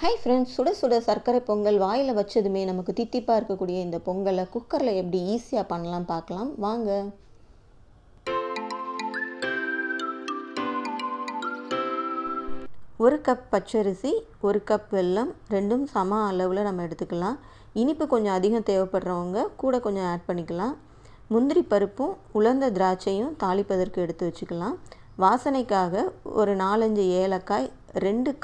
Hi friends, சுட சுட சர்க்கரை பொங்கல் வாயில் வச்சதுமே நமக்கு தித்திப்பாக இருக்கக்கூடிய இந்த பொங்கலை குக்கரில் எப்படி ஈஸியாக பண்ணலாம் பார்க்கலாம் வாங்க. ஒரு கப் பச்சரிசி, ஒரு கப் வெல்லம், ரெண்டும் சம அளவில் நம்ம எடுத்துக்கலாம். இனிப்பு கொஞ்சம் அதிகம் தேவைப்படுறவங்க கூட கொஞ்சம் ஆட் பண்ணிக்கலாம். முந்திரி பருப்பும் உலர்ந்த திராட்சையும் தாளிப்பதற்கு எடுத்து வச்சுக்கலாம். வாசனைக்காக ஒரு 4-5 ஏலக்காய், 2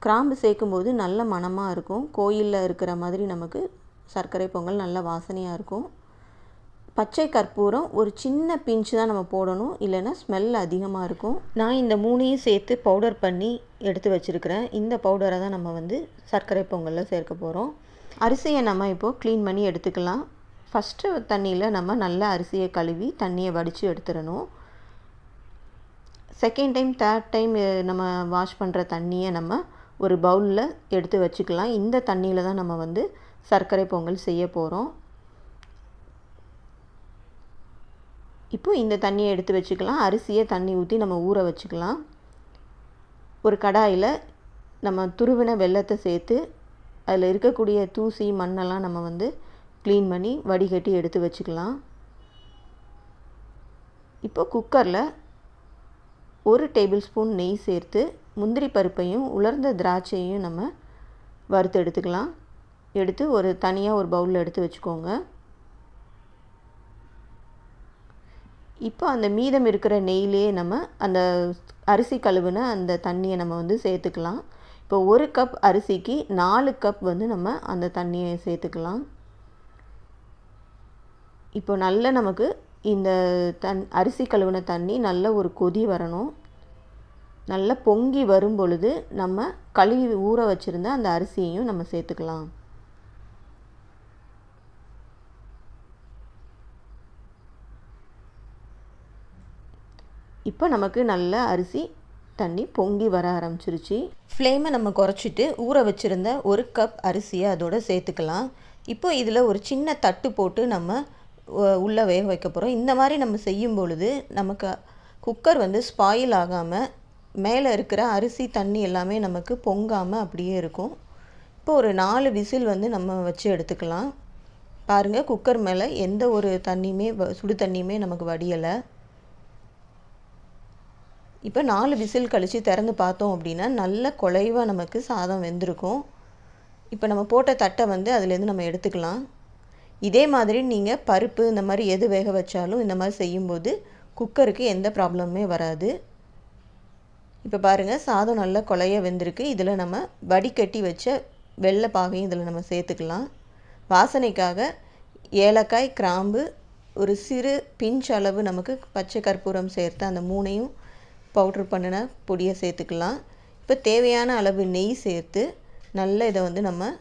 கிராம்பு சேர்க்கும்போது நல்ல மணமாக இருக்கும். கோயிலில் இருக்கிற மாதிரி நமக்கு சர்க்கரை பொங்கல் நல்ல வாசனையாக இருக்கும். பச்சை கற்பூரம் ஒரு சின்ன பிஞ்சு தான் நம்ம போடணும், இல்லைன்னா ஸ்மெல் அதிகமாக இருக்கும். நான் இந்த 3ஐயும் சேர்த்து பவுடர் பண்ணி எடுத்து வச்சுருக்கிறேன். இந்த பவுடரை தான் நம்ம சர்க்கரை பொங்கலில் சேர்க்க போகிறோம். அரிசியை நம்ம இப்போது க்ளீன் பண்ணி எடுத்துக்கலாம். ஃபஸ்ட்டு தண்ணியில் நம்ம நல்லா அரிசியை கழுவி தண்ணியை வடித்து எடுத்துடணும். செகண்ட் டைம், தேர்ட் டைம் நம்ம வாஷ் பண்ணுற தண்ணியை நம்ம ஒரு பவுலில் எடுத்து வச்சுக்கலாம். இந்த தண்ணியில் தான் நம்ம சர்க்கரை பொங்கல் செய்ய போகிறோம். இப்போ இந்த தண்ணியை எடுத்து வச்சுக்கலாம். அரிசியை தண்ணி ஊற்றி நம்ம ஊற வச்சுக்கலாம். ஒரு கடாயில் நம்ம துருவின வெல்லத்தை சேர்த்து அதில் இருக்கக்கூடிய தூசி மண்ணெல்லாம் நம்ம க்ளீன் பண்ணி வடிகட்டி எடுத்து வச்சுக்கலாம். இப்போ குக்கரில் 1 டேபிள் ஸ்பூன் நெய் சேர்த்து முந்திரி பருப்பையும் உலர்ந்த திராட்சையும் நம்ம வறுத்து எடுத்துக்கலாம். எடுத்து தனியாக ஒரு பவுலில் எடுத்து வச்சுக்கோங்க. இப்போ அந்த மீதம் இருக்கிற நெய்யிலேயே நம்ம அந்த அரிசி கழுவுன அந்த தண்ணியை நம்ம சேர்த்துக்கலாம். இப்போ 1 கப் அரிசிக்கு 4 கப் நம்ம அந்த தண்ணியை சேர்த்துக்கலாம். இப்போ நல்ல நமக்கு இந்த அரிசி கழுவுன தண்ணி நல்ல ஒரு கொதி வரணும். நல்லா பொங்கி வரும் பொழுது நம்ம கழுவி ஊற வச்சுருந்த அந்த அரிசியையும் நம்ம சேர்த்துக்கலாம். இப்போ நமக்கு நல்ல அரிசி தண்ணி பொங்கி வர ஆரம்பிச்சிருச்சு. ஃப்ளேமை நம்ம குறைச்சிட்டு ஊற வச்சுருந்த 1 கப் அரிசியை அதோடு சேர்த்துக்கலாம். இப்போ இதில் ஒரு சின்ன தட்டு போட்டு நம்ம உள்ளே வேக வைக்க போகிறோம். இந்த மாதிரி நம்ம செய்யும் பொழுது நமக்கு குக்கர் ஸ்பாயில் ஆகாமல் மேலே இருக்கிற அரிசி தண்ணி எல்லாமே நமக்கு பொங்காமல் அப்படியே இருக்கும். இப்போ ஒரு 4 விசில் நம்ம வச்சு எடுத்துக்கலாம். பாருங்கள், குக்கர் மேலே எந்த ஒரு தண்ணியுமே சுடு தண்ணியுமே நமக்கு வடியலை. இப்போ 4 விசில் கழித்து திறந்து பார்த்தோம் அப்படின்னா நல்ல குழைவாக நமக்கு சாதம் வெந்திருக்கும். இப்போ நம்ம போட்ட தட்டை அதுலேருந்து நம்ம எடுத்துக்கலாம். இதே மாதிரி நீங்கள் பருப்பு இந்த மாதிரி எது வேக வச்சாலும் இந்த மாதிரி செய்யும்போது குக்கருக்கு எந்த ப்ராப்ளமுமே வராது. இப்போ பாருங்கள், சாதம் நல்லா குழைய வெந்திருக்கு. இதில் நம்ம வடிகட்டி வச்ச வெள்ளை பாகையும் இதில் நம்ம சேர்த்துக்கலாம். வாசனைக்காக ஏலக்காய், கிராம்பு, ஒரு சிறு பிஞ்ச் அளவு நமக்கு பச்சை கற்பூரம் சேர்த்து அந்த 3ஐயும் பவுட்ரு பண்ணின பொடியை சேர்த்துக்கலாம். இப்போ தேவையான அளவு நெய் சேர்த்து நல்ல இதை நம்ம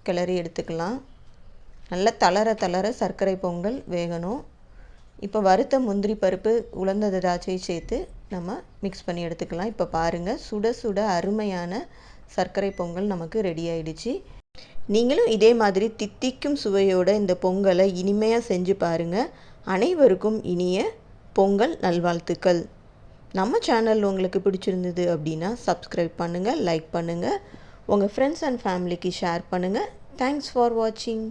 கிளறி எடுத்துக்கலாம். நல்லா தளர சர்க்கரை பொங்கல் வேகணும். இப்போ வறுத்த முந்திரி பருப்பு உலர்ந்த திராட்சையை சேர்த்து நம்ம மிக்ஸ் பண்ணி எடுத்துக்கலாம். இப்போ பாருங்கள், சுட சுட அருமையான சர்க்கரை பொங்கல் நமக்கு ரெடி ஆயிடுச்சு. நீங்களும் இதே மாதிரி தித்திக்கும் சுவையோட இந்த பொங்கலை இனிமையாக செஞ்சு பாருங்கள். அனைவருக்கும் இனிய பொங்கல் நல்வாழ்த்துக்கள். நம்ம சேனல் உங்களுக்கு பிடிச்சிருந்தது அப்படின்னா சப்ஸ்கிரைப் பண்ணுங்கள், லைக் பண்ணுங்கள், உங்கள் ஃப்ரெண்ட்ஸ் அண்ட் ஃபேமிலிக்கு ஷேர் பண்ணுங்கள். தேங்க்ஸ் ஃபார் வாட்சிங்.